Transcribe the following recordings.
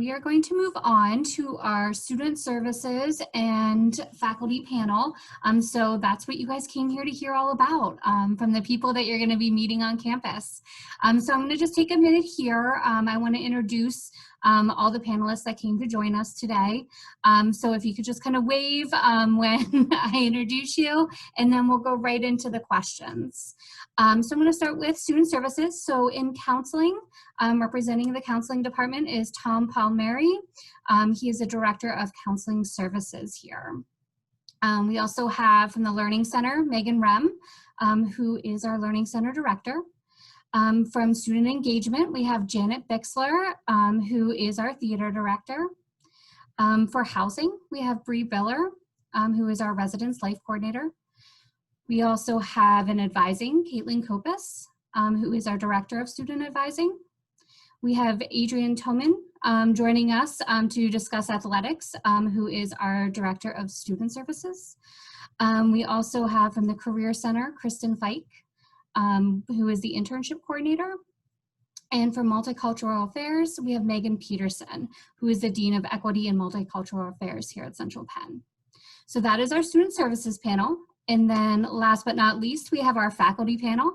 we are going to move on to our student services and faculty panel. So that's what you guys came here to hear all about from the people that you're going to be meeting on campus. So I'm going to just take a minute here. I want to introduce all the panelists that came to join us today. So if you could just kind of wave when I introduce you, and then we'll go right into the questions. So I'm going to start with student services. So in counseling, representing the counseling department is Tom Palmieri. He is the director of counseling services here. We also have from the Learning Center, Megan Rem, who is our Learning Center director. From student engagement, we have Janet Bixler, who is our theater director. For housing, we have Bree Biller, who is our residence life coordinator. We also have in advising, Caitlin Kopis, who is our director of student advising. We have Adrian Toman joining us to discuss athletics, who is our director of student services. We also have from the Career Center, Kristen Fike, who is the internship coordinator. And for multicultural affairs, we have Megan Peterson, who is the Dean of Equity and Multicultural Affairs here at Central Penn. So that is our student services panel. And then last but not least, we have our faculty panel.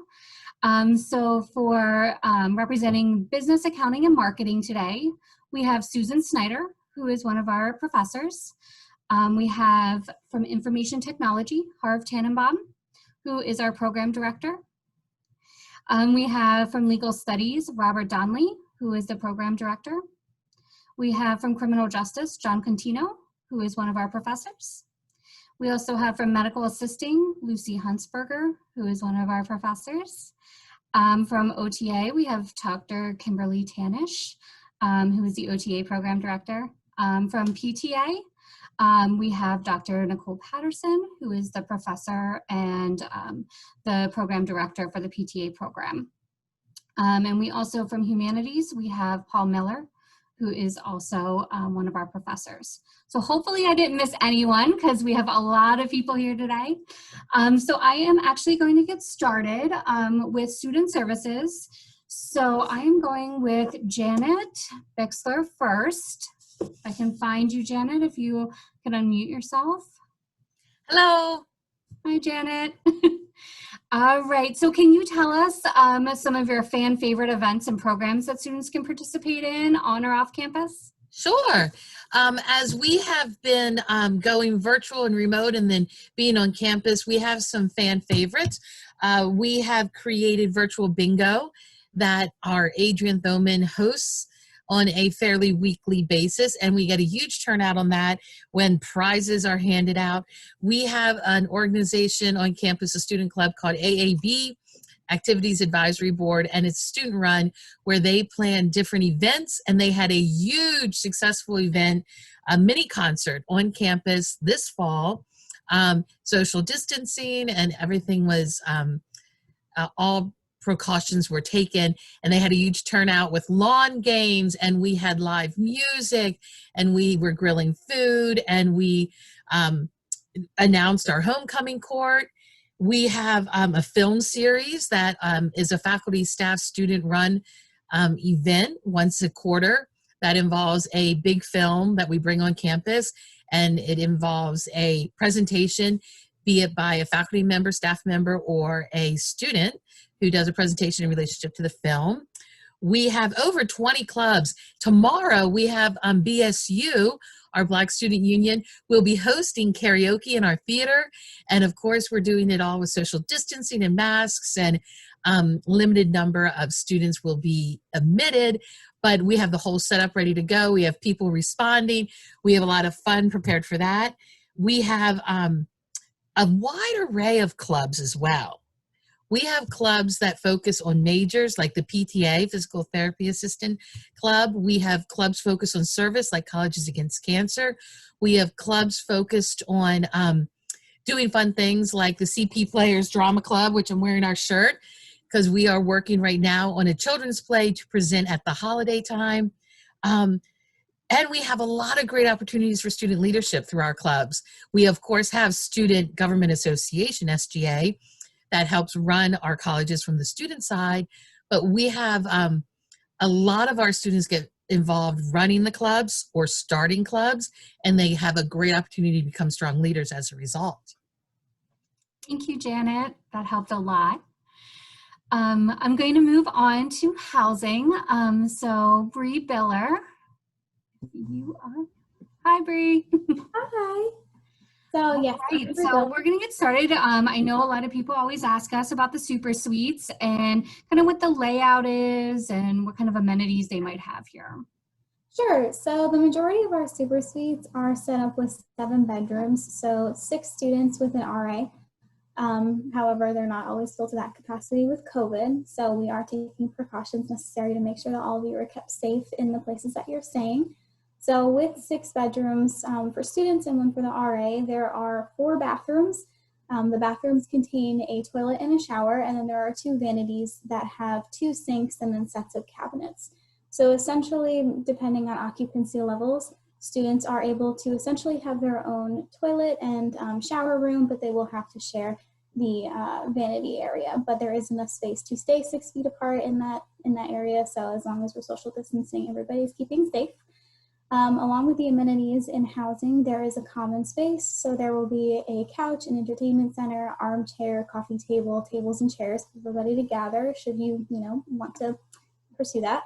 So for representing business, accounting, and marketing today, we have Susan Snyder, who is one of our professors. We have from information technology, Harv Tannenbaum, who is our program director. We have from legal studies, Robert Donnelly, who is the program director. We have from criminal justice, John Contino, who is one of our professors. We also have from medical assisting, Lucy Huntsberger, who is one of our professors. From OTA, we have Dr. Kimberly Tanish, who is the OTA program director. From PTA, we have Dr. Nicole Patterson, who is the professor and the program director for the PTA program. And we also, from humanities, we have Paul Miller, who is also one of our professors. So hopefully I didn't miss anyone because we have a lot of people here today. So I am actually going to get started with student services. So I am going with Janet Bixler first. I can find you, Janet, if you can unmute yourself. Hello. Hi, Janet. All right, so can you tell us some of your fan favorite events and programs that students can participate in on or off campus? Sure. As we have been going virtual and remote and then being on campus, we have some fan favorites. We have created virtual bingo that our Adrian Thoman hosts on a fairly weekly basis, and we get a huge turnout on that when prizes are handed out. We have an organization on campus, a student club called AAB, Activities Advisory Board, and it's student run where they plan different events, and they had a huge successful event, a mini concert on campus this fall. Social distancing and everything was all precautions were taken, and they had a huge turnout with lawn games, and we had live music, and we were grilling food, and we announced our homecoming court. We have a film series that is a faculty, staff, student run event once a quarter that involves a big film that we bring on campus, and it involves a presentation, be it by a faculty member, staff member, or a student who does a presentation in relationship to the film. We have over 20 clubs. Tomorrow we have BSU, our Black Student Union, will be hosting karaoke in our theater. And of course, we're doing it all with social distancing and masks, and limited number of students will be admitted, but we have the whole setup ready to go. We have people responding. We have a lot of fun prepared for that. We have a wide array of clubs as well. We have clubs that focus on majors like the PTA, Physical Therapy Assistant Club. We have clubs focused on service like Colleges Against Cancer. We have clubs focused on doing fun things like the CP Players Drama Club, which I'm wearing our shirt because we are working right now on a children's play to present at the holiday time. And we have a lot of great opportunities for student leadership through our clubs. We, of course, have Student Government Association, SGA, that helps run our colleges from the student side, but we have a lot of our students get involved running the clubs or starting clubs, and they have a great opportunity to become strong leaders as a result. Thank you, Janet. That helped a lot. I'm going to move on to housing. So Bree Biller, you are, hi Bree. Hi. So yes, Right, so we're gonna get started. I know a lot of people always ask us about the super suites and kind of what the layout is and what kind of amenities they might have here. Sure. So the majority of our super suites are set up with 7 bedrooms, so 6 students with an RA. However, they're not always filled to that capacity with COVID, so we are taking precautions necessary to make sure that all of you are kept safe in the places that you're staying. So with 6 bedrooms for students and 1 for the RA, there are 4 bathrooms. The bathrooms contain a toilet and a shower, and then there are 2 vanities that have 2 sinks and then sets of cabinets. So essentially, depending on occupancy levels, students are able to essentially have their own toilet and shower room, but they will have to share the vanity area. But there is enough space to stay 6 feet apart in that area. So as long as we're social distancing, everybody's keeping safe. Along with the amenities in housing, there is a common space. So there will be a couch, an entertainment center, armchair, coffee table, tables and chairs for everybody to gather should you want to pursue that.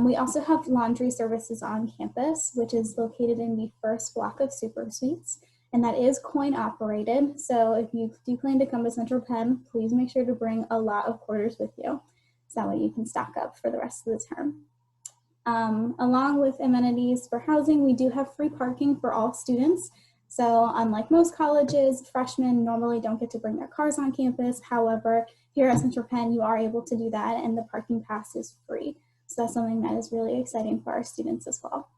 We also have laundry services on campus, which is located in the first block of super suites, and that is coin operated. So if you do plan to come to Central Penn, please make sure to bring a lot of quarters with you, so that way you can stock up for the rest of the term. Along with amenities for housing, we do have free parking for all students. So unlike most colleges, freshmen normally don't get to bring their cars on campus. However, here at Central Penn, you are able to do that, and the parking pass is free. So that's something that is really exciting for our students as well.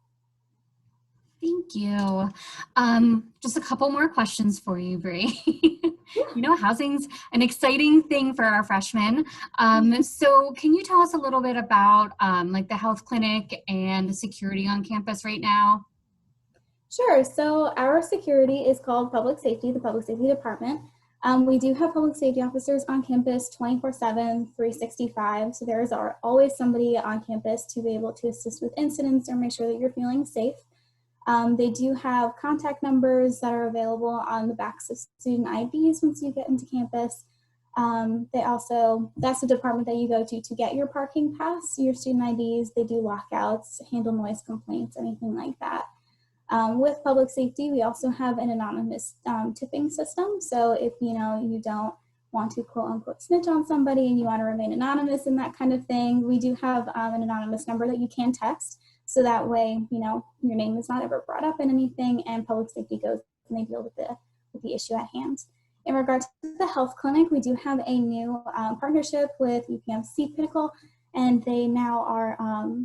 Thank you. Just a couple more questions for you, Bree. Housing's an exciting thing for our freshmen. So can you tell us a little bit about like the health clinic and the security on campus right now? Sure. So our security is called Public Safety, the Public Safety Department. We do have public safety officers on campus 24/7, 365. So there is always somebody on campus to be able to assist with incidents or make sure that you're feeling safe. They do have contact numbers that are available on the backs of student IDs once you get into campus. That's the department that you go to get your parking pass, your student IDs. They do lockouts, handle noise complaints, anything like that. With public safety, we also have an anonymous tipping system. So if you don't want to quote unquote snitch on somebody and you want to remain anonymous and that kind of thing, we do have an anonymous number that you can text. So that way, your name is not ever brought up in anything, and public safety goes and they deal with the issue at hand. In regards to the health clinic, we do have a new partnership with UPMC Pinnacle, and they now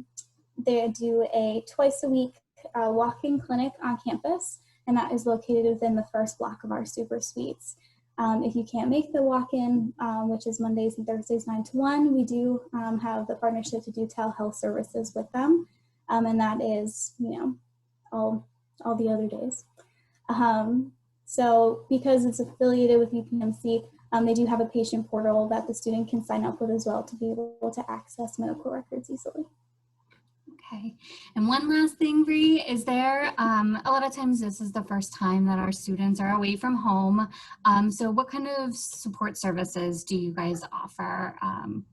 they do a twice a week walk-in clinic on campus, and that is located within the first block of our super suites. If you can't make the walk-in, which is Mondays and Thursdays 9 to 1, we do have the partnership to do telehealth services with them, and that is, all the other days. So because it's affiliated with UPMC, they do have a patient portal that the student can sign up with as well to be able to access medical records easily. Okay, and one last thing, Bree, is there, a lot of times this is the first time that our students are away from home. So what kind of support services do you guys offer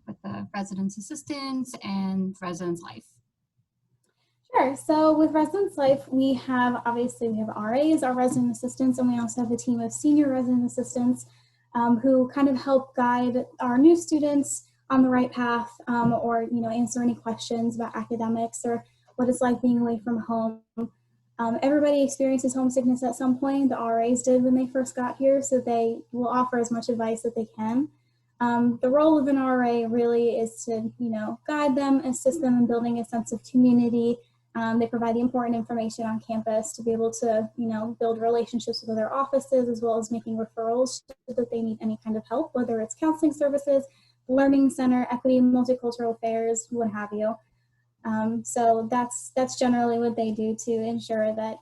with the residence assistants and residence life? Sure. So with Residence Life, we have RAs, our resident assistants, and we also have a team of senior resident assistants who kind of help guide our new students on the right path, or answer any questions about academics or what it's like being away from home. Everybody experiences homesickness at some point. The RAs did when they first got here, so they will offer as much advice that they can. The role of an RA really is to guide them, assist them in building a sense of community. They provide the important information on campus to be able to build relationships with other offices, as well as making referrals so that they need any kind of help, whether it's counseling services, learning center, equity, multicultural affairs, what have you. So that's generally what they do to ensure that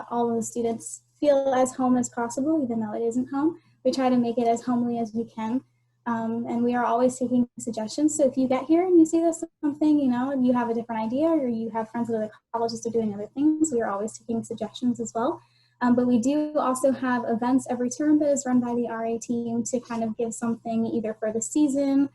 all of the students feel as home as possible, even though it isn't home. We try to make it as homely as we can. And we are always taking suggestions. So if you get here and you see this something, and you have a different idea, or you have friends at other colleges that are doing other things, we are always taking suggestions as well. But we do also have events every term that is run by the RA team to kind of give something either for the season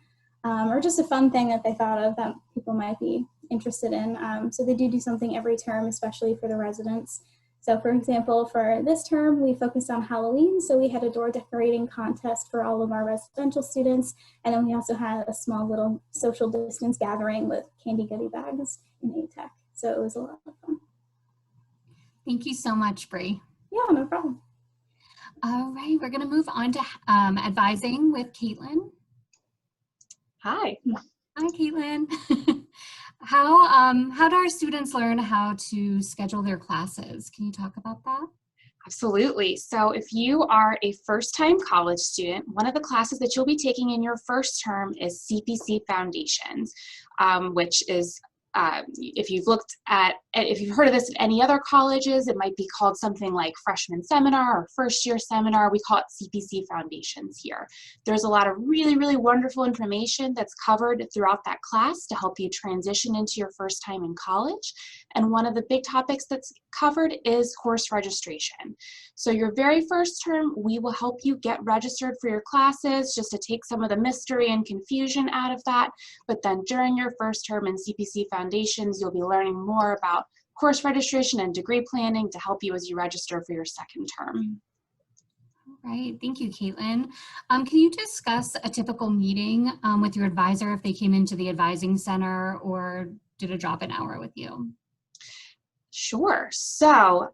or just a fun thing that they thought of that people might be interested in. So they do something every term, especially for the residents. So for example, for this term, we focused on Halloween. So we had a door decorating contest for all of our residential students. And then we also had a small little social distance gathering with candy goodie bags in ATEC. So it was a lot of fun. Thank you so much, Bree. Yeah, no problem. All right, we're gonna move on to advising with Caitlin. Hi. Hi, Caitlin. How do our students learn how to schedule their classes? Can you talk about that? Absolutely. So if you are a first-time college student, one of the classes that you'll be taking in your first term is CPC Foundations, which is if you've heard of this at any other colleges, it might be called something like freshman seminar or first year seminar. We call it CPC Foundations here. There's a lot of really, really wonderful information that's covered throughout that class to help you transition into your first time in college. And one of the big topics that's covered is course registration. So your very first term, we will help you get registered for your classes just to take some of the mystery and confusion out of that. But then during your first term in CPC Foundations, you'll be learning more about course registration and degree planning to help you as you register for your second term. All right, thank you, Caitlin. Can you discuss a typical meeting with your advisor if they came into the advising center or did a drop-in hour with you? Sure. So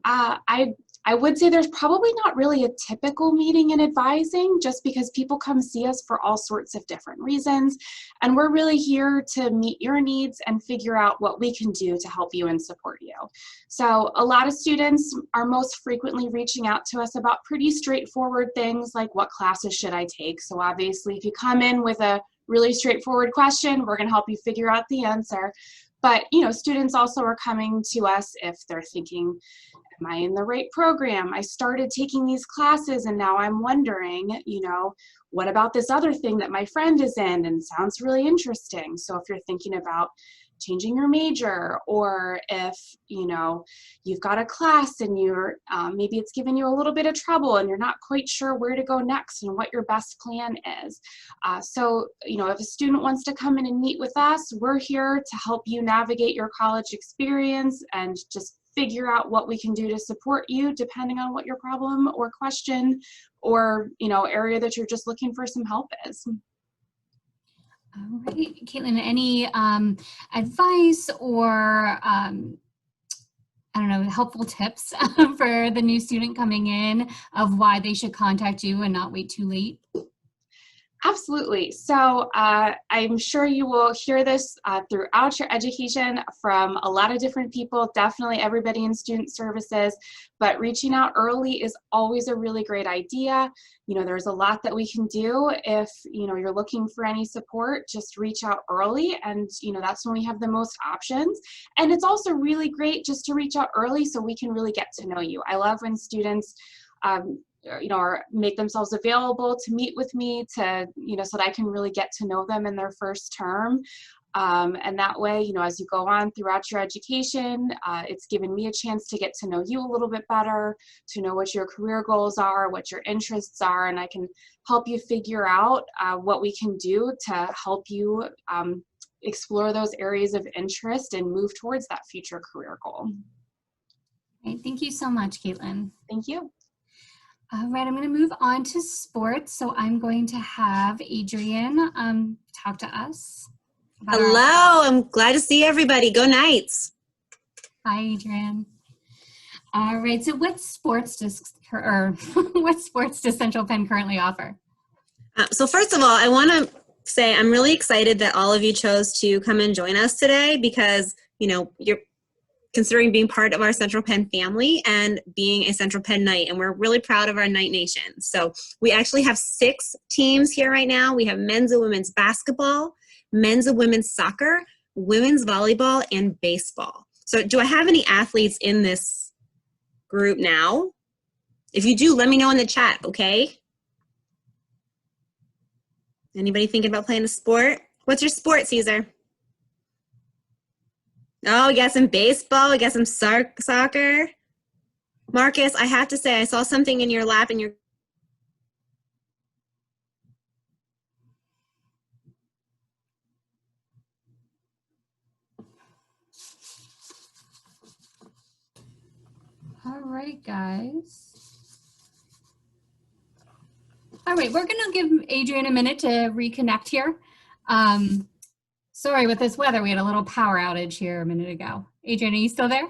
I would say there's probably not really a typical meeting in advising, just because people come see us for all sorts of different reasons. And we're really here to meet your needs and figure out what we can do to help you and support you. So a lot of students are most frequently reaching out to us about pretty straightforward things like, what classes should I take? So obviously, if you come in with a really straightforward question, we're going to help you figure out the answer. But, students also are coming to us if they're thinking, am I in the right program? I started taking these classes and now I'm wondering, what about this other thing that my friend is in and sounds really interesting? So if you're thinking about changing your major, or if, you've got a class and you're, maybe it's giving you a little bit of trouble and you're not quite sure where to go next and what your best plan is. So, if a student wants to come in and meet with us, we're here to help you navigate your college experience and just figure out what we can do to support you depending on what your problem or question or, area that you're just looking for some help is. All right, Caitlin, any advice or, helpful tips for the new student coming in of why they should contact you and not wait too late? Absolutely. So I'm sure you will hear this throughout your education from a lot of different people, definitely everybody in student services, but reaching out early is always a really great idea. There's a lot that we can do. If, you're looking for any support, just reach out early, and, that's when we have the most options. And it's also really great just to reach out early so we can really get to know you. I love when students or make themselves available to meet with me to, so that I can really get to know them in their first term. And that way, as you go on throughout your education, it's given me a chance to get to know you a little bit better, to know what your career goals are, what your interests are, and I can help you figure out what we can do to help you explore those areas of interest and move towards that future career goal. Right, thank you so much, Caitlin. Thank you. All right, I'm going to move on to sports. So I'm going to have Adrienne talk to us. Hello, I'm glad to see everybody. Go Knights. Hi, Adrienne. All right, so what sports does Central Penn currently offer? So first of all, I want to say I'm really excited that all of you chose to come and join us today because, you're considering being part of our Central Penn family and being a Central Penn Knight, and we're really proud of our Knight Nation. So we actually have 6 teams here right now. We have men's and women's basketball, men's and women's soccer, women's volleyball, and baseball. So do I have any athletes in this group now? If you do, let me know in the chat, okay? Anybody thinking about playing a sport? What's your sport, Caesar? Oh, we got some baseball. We got some soccer. Marcus, I have to say, I saw something in your lap and your All right, guys. All right, we're gonna give Adrian a minute to reconnect here. Sorry, with this weather, we had a little power outage here a minute ago. Adrian, are you still there?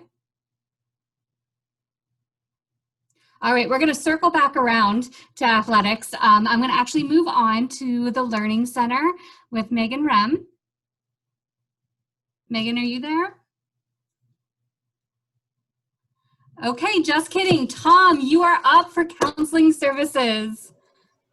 All right, we're gonna circle back around to athletics. I'm gonna actually move on to the Learning Center with Megan Rem. Megan, are you there? Okay, just kidding. Tom, you are up for counseling services.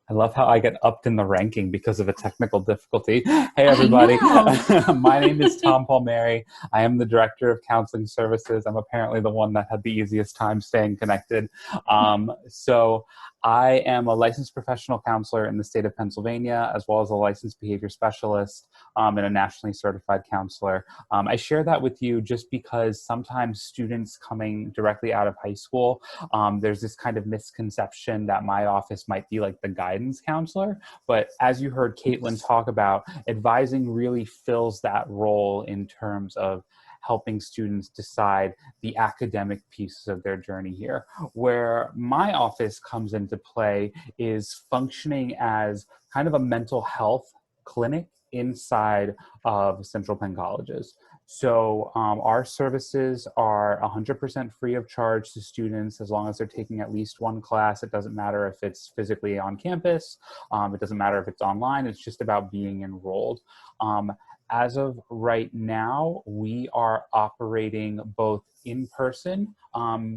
I love how I get upped in the ranking because of a technical difficulty. Hey, everybody. My name is Tom Palmieri. I am the Director of Counseling Services. I'm apparently the one that had the easiest time staying connected. So I am a licensed professional counselor in the state of Pennsylvania, as well as a licensed behavior specialist and a nationally certified counselor. I share that with you just because sometimes students coming directly out of high school, there's this kind of misconception that my office might be like the guidance counselor. But as you heard Caitlin talk about, advising really fills that role in terms of helping students decide the academic pieces of their journey here. Where my office comes into play is functioning as kind of a mental health clinic inside of Central Penn colleges. So our services are 100% free of charge to students as long as they're taking at least one class. It doesn't matter if it's physically on campus. It doesn't matter if it's online. It's just about being enrolled. As of right now, we are operating both in person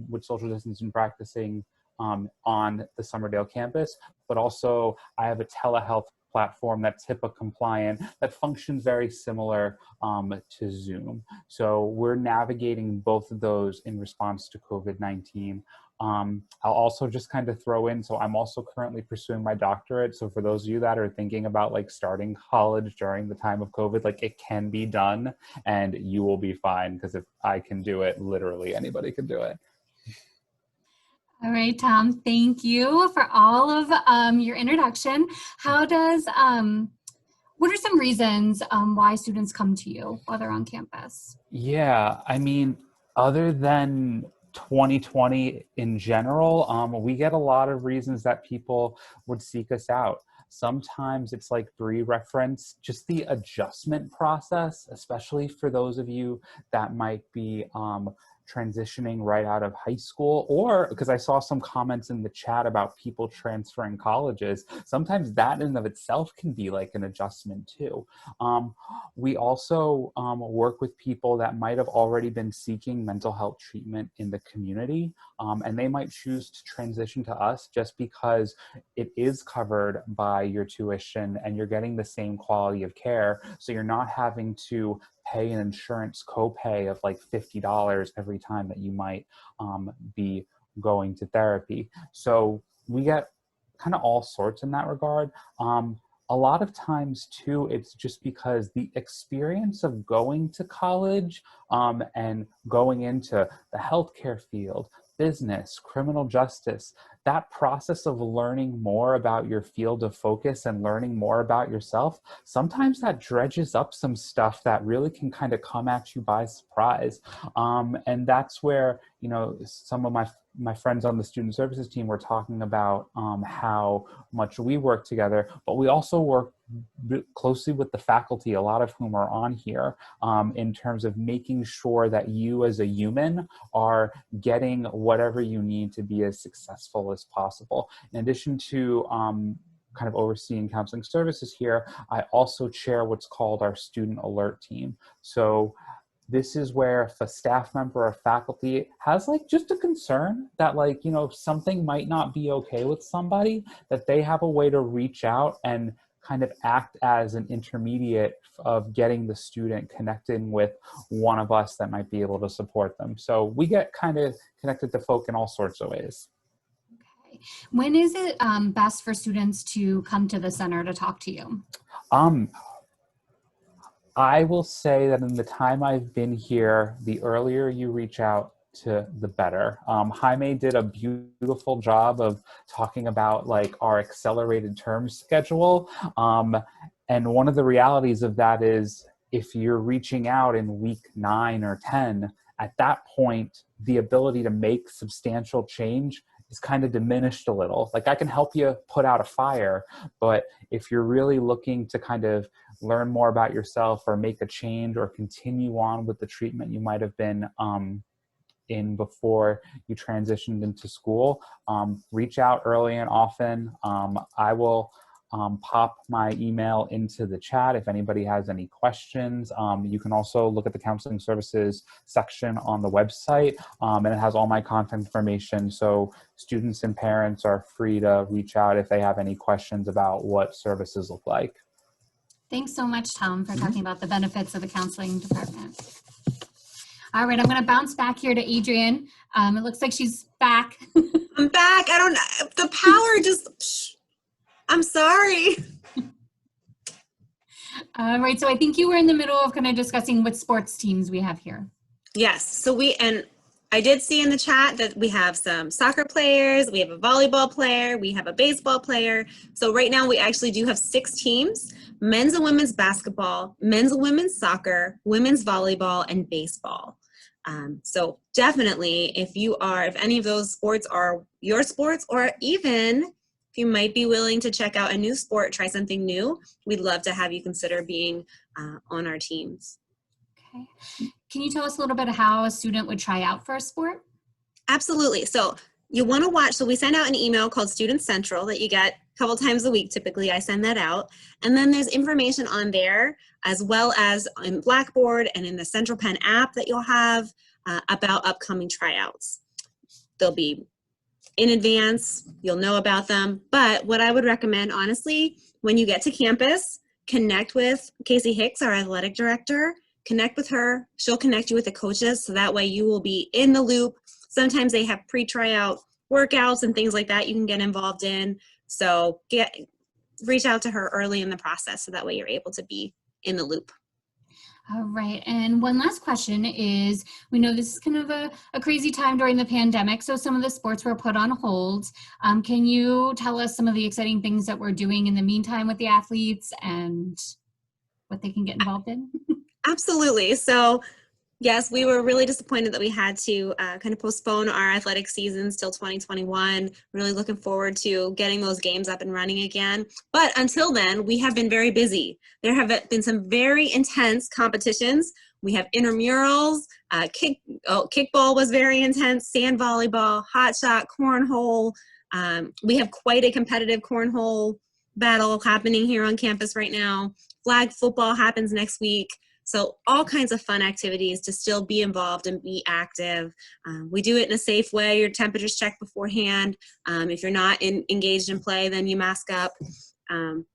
with social distancing practicing on the Summerdale campus, but also I have a telehealth platform that's HIPAA compliant that functions very similar to Zoom. So we're navigating both of those in response to COVID-19. I'll also just kind of throw in, so I'm also currently pursuing my doctorate. So for those of you that are thinking about like starting college during the time of COVID, like it can be done and you will be fine, because if I can do it, literally anybody can do it. All right, Tom, thank you for all of your introduction. How does, what are some reasons why students come to you while they're on campus? Yeah, I mean, other than 2020 in general, we get a lot of reasons that people would seek us out. Sometimes it's like reference, just the adjustment process, especially for those of you that might be transitioning right out of high school, or because I saw some comments in the chat about people transferring colleges. Sometimes that in and of itself can be like an adjustment too. We also work with people that might have already been seeking mental health treatment in the community, and they might choose to transition to us just because it is covered by your tuition and you're getting the same quality of care. So you're not having to pay an insurance copay of like $50 every time that you might be going to therapy. So we get kind of all sorts in that regard. A lot of times too, it's just because the experience of going to college and going into the healthcare field, business, criminal justice, that process of learning more about your field of focus and learning more about yourself, sometimes that dredges up some stuff that really can kind of come at you by surprise. And that's where, you know, some of my friends on the student services team were talking about how much we work together, but we also work closely with the faculty, a lot of whom are on here, in terms of making sure that you as a human are getting whatever you need to be as successful as possible. In addition to kind of overseeing counseling services here, I also chair what's called our student alert team. So this is where if a staff member or faculty has like just a concern that like, you know, something might not be okay with somebody, that they have a way to reach out and kind of act as an intermediate of getting the student connecting with one of us that might be able to support them. So we get kind of connected to folk in all sorts of ways. Okay. When is it best for students to come to the center to talk to you? I will say that in the time I've been here, the earlier you reach out to the better. Jaime did a beautiful job of talking about like our accelerated term schedule. And one of the realities of that is if you're reaching out in week 9 or 10, at that point, the ability to make substantial change is kind of diminished a little. Like I can help you put out a fire, but if you're really looking to kind of learn more about yourself or make a change or continue on with the treatment you might have been in before you transitioned into school, reach out early and often. I will pop my email into the chat if anybody has any questions. You can also look at the counseling services section on the website, and it has all my contact information. So students and parents are free to reach out if they have any questions about what services look like. Thanks so much, Tom, for talking about the benefits of the counseling department. All right, I'm going to bounce back here to Adrian. It looks like she's back. I'm back. I don't know. The power just, I'm sorry. All right, so I think you were in the middle of kind of discussing what sports teams we have here. Yes. So and I did see in the chat that we have some soccer players, we have a volleyball player, we have a baseball player. So right now we actually do have 6 teams: men's and women's basketball, men's and women's soccer, women's volleyball, and baseball. So definitely if any of those sports are your sports, or even if you might be willing to check out a new sport, try something new, we'd love to have you consider being on our teams. Okay. Can you tell us a little bit of how a student would try out for a sport? Absolutely. So you want to watch, so we send out an email called Student Central that you get a couple times a week. Typically, I send that out. And then there's information on there, as well as in Blackboard and in the Central Penn app that you'll have about upcoming tryouts. They'll be in advance, you'll know about them. But what I would recommend, honestly, when you get to campus, connect with Casey Hicks, our athletic director. Connect with her. She'll connect you with the coaches, so that way you will be in the loop. Sometimes they have pre-tryout workouts and things like that you can get involved in. So reach out to her early in the process, so that way you're able to be in the loop. All right, and one last question is, we know this is kind of a crazy time during the pandemic, so some of the sports were put on hold. Can you tell us some of the exciting things that we're doing in the meantime with the athletes and what they can get involved in? Absolutely. So yes, we were really disappointed that we had to kind of postpone our athletic seasons till 2021. Really looking forward to getting those games up and running again. But until then, we have been very busy. There have been some very intense competitions. We have intramurals, kickball was very intense, sand volleyball, hot shot, cornhole. We have quite a competitive cornhole battle happening here on campus right now. Flag football happens next week. So all kinds of fun activities to still be involved and be active. We do it in a safe way. Your temperature's checked beforehand. If you're not engaged in play, then you mask up.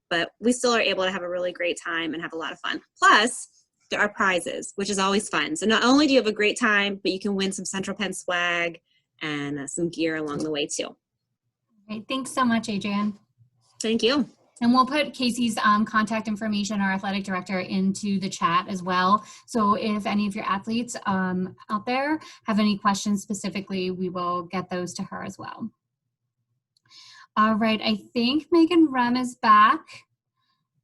But we still are able to have a really great time and have a lot of fun. Plus, there are prizes, which is always fun. So not only do you have a great time, but you can win some Central Penn swag and some gear along the way too. Great. Thanks so much, Adrian. Thank you. And we'll put Casey's contact information, our athletic director, into the chat as well. So if any of your athletes out there have any questions specifically, we will get those to her as well. All right, I think Megan Rem is back.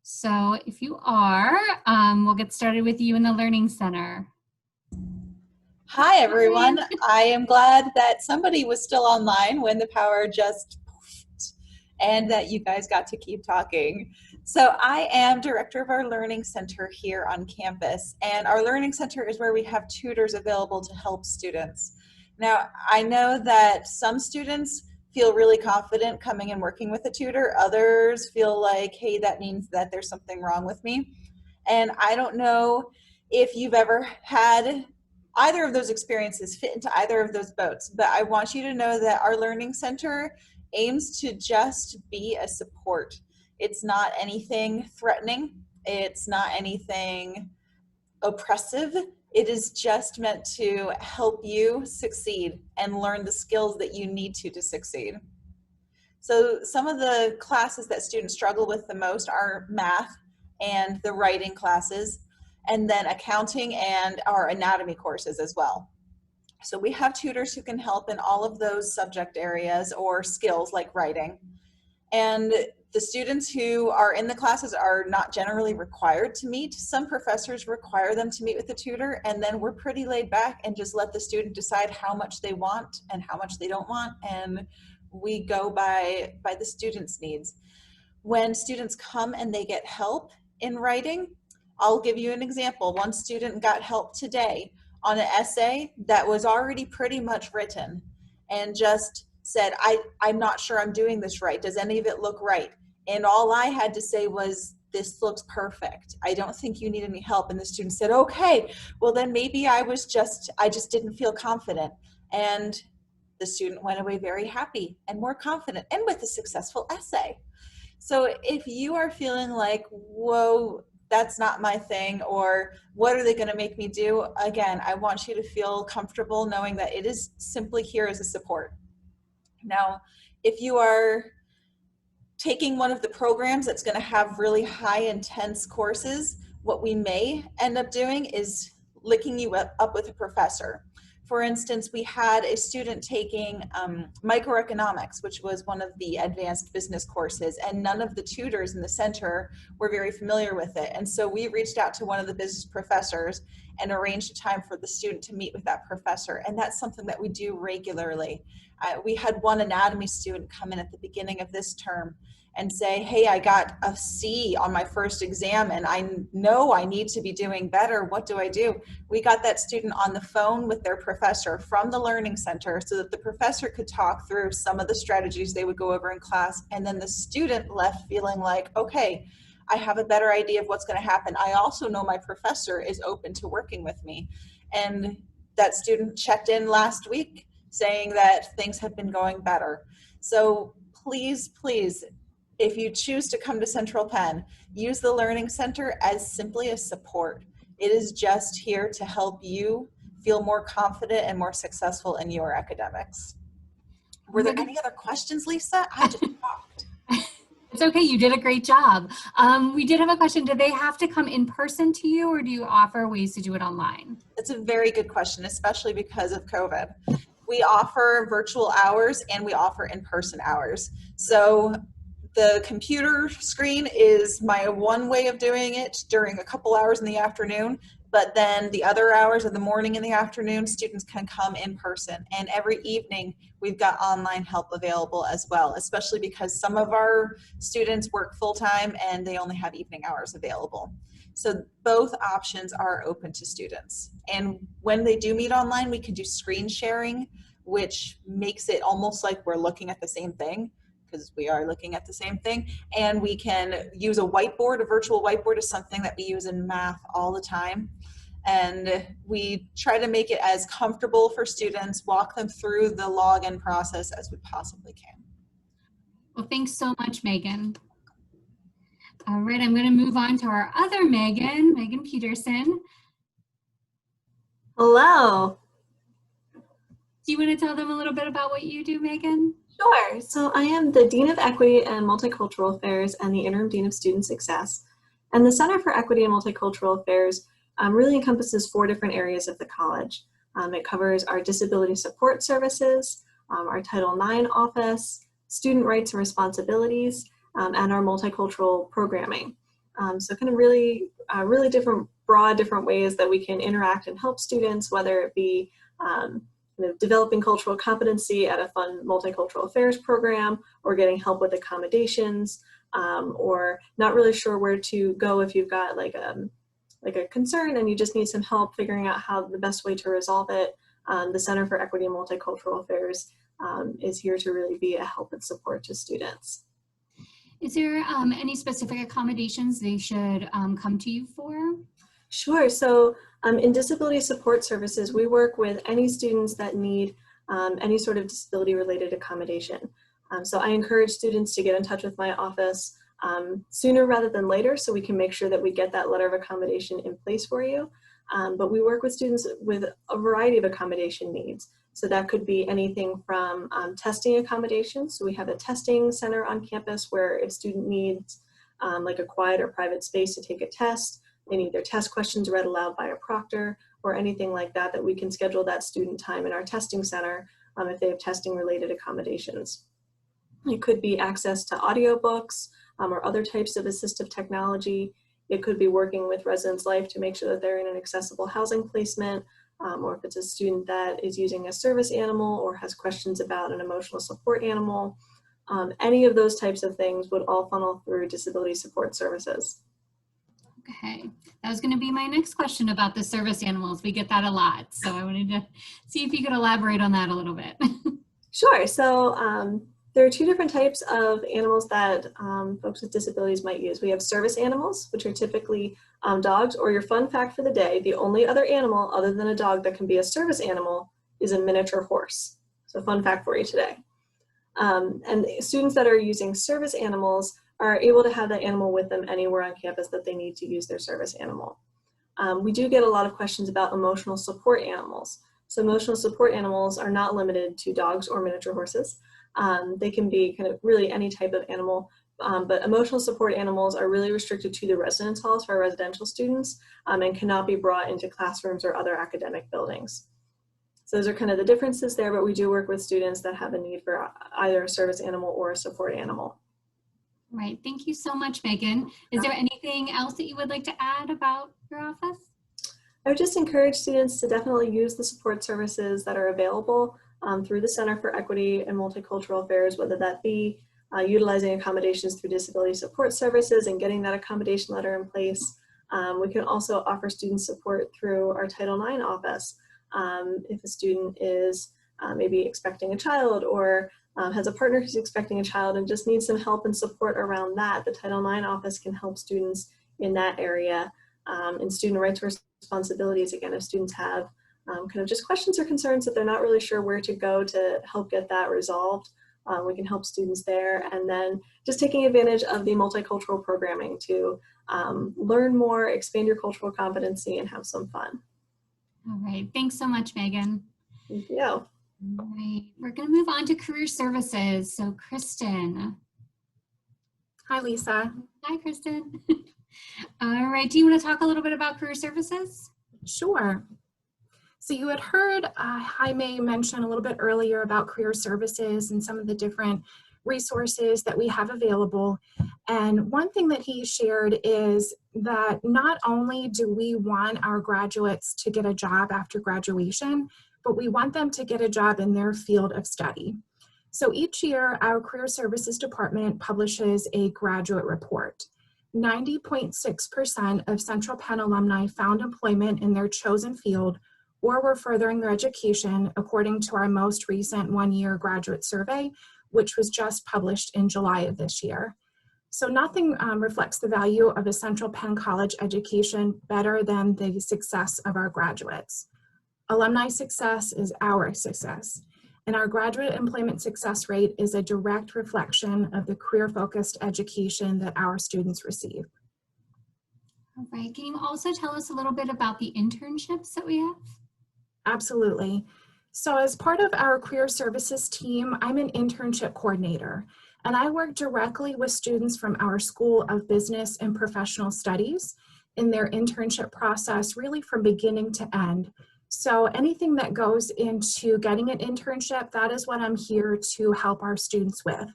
So if you are, we'll get started with you in the Learning Center. Hi, everyone. I am glad that somebody was still online when the power just poofed and that you guys got to keep talking. So I am director of our Learning Center here on campus, and our Learning Center is where we have tutors available to help students. Now, I know that some students feel really confident coming and working with a tutor. Others feel like, hey, that means that there's something wrong with me. And I don't know if you've ever had either of those experiences, fit into either of those boats, but I want you to know that our Learning Center aims to just be a support. It's not anything threatening. It's not anything oppressive. It is just meant to help you succeed and learn the skills that you need to succeed. So some of the classes that students struggle with the most are math and the writing classes, and then accounting and our anatomy courses as well. So we have tutors who can help in all of those subject areas or skills like writing. And the students who are in the classes are not generally required to meet. Some professors require them to meet with the tutor, and then we're pretty laid back and just let the student decide how much they want and how much they don't want, and we go by the student's needs. When students come and they get help in writing, I'll give you an example. One student got help today on an essay that was already pretty much written and just said, I'm not sure I'm doing this right. Does any of it look right? And all I had to say was, this looks perfect. I don't think you need any help. And the student said, okay, well then maybe I just didn't feel confident. And the student went away very happy and more confident and with a successful essay. So if you are feeling like, whoa, that's not my thing, or what are they going to make me do? Again, I want you to feel comfortable knowing that it is simply here as a support. Now, if you are taking one of the programs that's going to have really high intense courses, what we may end up doing is linking you up with a professor. For instance, we had a student taking microeconomics, which was one of the advanced business courses, and none of the tutors in the center were very familiar with it. And so we reached out to one of the business professors and arranged a time for the student to meet with that professor. And that's something that we do regularly. We had one anatomy student come in at the beginning of this term and say, hey, I got a C on my first exam and I know I need to be doing better. What do I do? We got that student on the phone with their professor from the Learning Center so that the professor could talk through some of the strategies they would go over in class. And then the student left feeling like, okay, I have a better idea of what's going to happen. I also know my professor is open to working with me. And that student checked in last week saying that things have been going better. So please, please, if you choose to come to Central Penn, use the Learning Center as simply a support. It is just here to help you feel more confident and more successful in your academics. Were there any other questions, Lisa? I just talked. It's okay, you did a great job. We did have a question. Do they have to come in person to you, or do you offer ways to do it online? It's a very good question, especially because of COVID. We offer virtual hours and we offer in-person hours. So the computer screen is my one way of doing it during a couple hours in the afternoon, but then the other hours of the morning and the afternoon, students can come in person. And every evening, we've got online help available as well, especially because some of our students work full-time and they only have evening hours available. So both options are open to students. And when they do meet online, we can do screen sharing, which makes it almost like we're looking at the same thing, because we are looking at the same thing. And we can use a whiteboard. A virtual whiteboard is something that we use in math all the time. And we try to make it as comfortable for students, walk them through the login process as we possibly can. Well, thanks so much, Megan. All right, I'm going to move on to our other Megan, Megan Peterson. Hello. Do you want to tell them a little bit about what you do, Megan? Sure. So I am the Dean of Equity and Multicultural Affairs and the Interim Dean of Student Success. And the Center for Equity and Multicultural Affairs really encompasses 4 different areas of the college. It covers our disability support services, our Title IX office, student rights and responsibilities, and our multicultural programming. So kind of really different, broad, different ways that we can interact and help students, whether it be developing cultural competency at a fun multicultural affairs program, or getting help with accommodations, or not really sure where to go if you've got like a concern and you just need some help figuring out how the best way to resolve it. The Center for Equity and Multicultural Affairs is here to really be a help and support to students. Is there any specific accommodations they should come to you for? Sure. So in disability support services, we work with any students that need any sort of disability related accommodation. So I encourage students to get in touch with my office sooner rather than later so we can make sure that we get that letter of accommodation in place for you. But we work with students with a variety of accommodation needs. So that could be anything from testing accommodations. So we have a testing center on campus where if student needs like a quiet or private space to take a test. They need their test questions read aloud by a proctor or anything like that, that we can schedule that student time in our testing center if they have testing related accommodations. It could be access to audiobooks or other types of assistive technology. It could be working with Residence Life to make sure that they're in an accessible housing placement, or if it's a student that is using a service animal or has questions about an emotional support animal. Any of those types of things would all funnel through disability support services. Okay, that was going to be my next question about the service animals. We get that a lot, so I wanted to see if you could elaborate on that a little bit. Sure. So there are two different types of animals that folks with disabilities might use. We have service animals, which are typically dogs, or your fun fact for the day, the only other animal other than a dog that can be a service animal is a miniature horse. So fun fact for you today. And students that are using service animals are able to have that animal with them anywhere on campus that they need to use their service animal. We do get a lot of questions about emotional support animals. So emotional support animals are not limited to dogs or miniature horses. They can be kind of really any type of animal, but emotional support animals are really restricted to the residence halls for our residential students and cannot be brought into classrooms or other academic buildings. So those are kind of the differences there, but we do work with students that have a need for either a service animal or a support animal. Right, thank you so much, Megan. Is there anything else that you would like to add about your office? I would just encourage students to definitely use the support services that are available through the Center for Equity and Multicultural Affairs, whether that be utilizing accommodations through disability support services and getting that accommodation letter in place. We can also offer student support through our Title IX office. If a student is maybe expecting a child or has a partner who's expecting a child and just needs some help and support around that, the Title IX office can help students in that area. And student rights responsibilities, again, if students have kind of just questions or concerns that they're not really sure where to go to help get that resolved, we can help students there. And then just taking advantage of the multicultural programming to learn more, expand your cultural competency, and have some fun. All right, thanks so much, Megan. Thank you. All right, we're going to move on to career services. So Kristen. Hi, Lisa. Hi, Kristen. All right, do you want to talk a little bit about career services? Sure. So you had heard Jaime mention a little bit earlier about career services and some of the different resources that we have available. And one thing that he shared is that not only do we want our graduates to get a job after graduation, but we want them to get a job in their field of study. So each year, our career services department publishes a graduate report. 90.6% of Central Penn alumni found employment in their chosen field or were furthering their education, according to our most recent one-year graduate survey, which was just published in July of this year. So nothing reflects the value of a Central Penn College education better than the success of our graduates. Alumni success is our success, and our graduate employment success rate is a direct reflection of the career-focused education that our students receive. All right, can you also tell us a little bit about the internships that we have? Absolutely. So as part of our career services team, I'm an internship coordinator, and I work directly with students from our School of Business and Professional Studies in their internship process, really from beginning to end. So anything that goes into getting an internship, that is what I'm here to help our students with.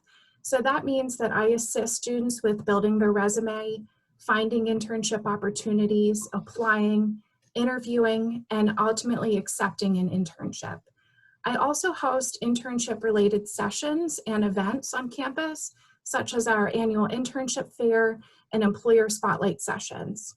So that means that I assist students with building their resume, finding internship opportunities, applying, interviewing, and ultimately accepting an internship. I also host internship-related sessions and events on campus, such as our annual internship fair and employer spotlight sessions.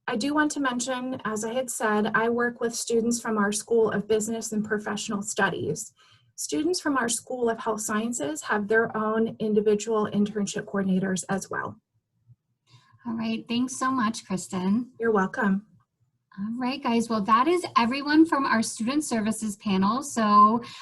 I do want to mention, as I had said, I work with students from our School of Business and Professional Studies. Students from our School of Health Sciences have their own individual internship coordinators as well. All right, thanks so much, Kristen. You're welcome. All right, guys. Well, that is everyone from our student services panel. So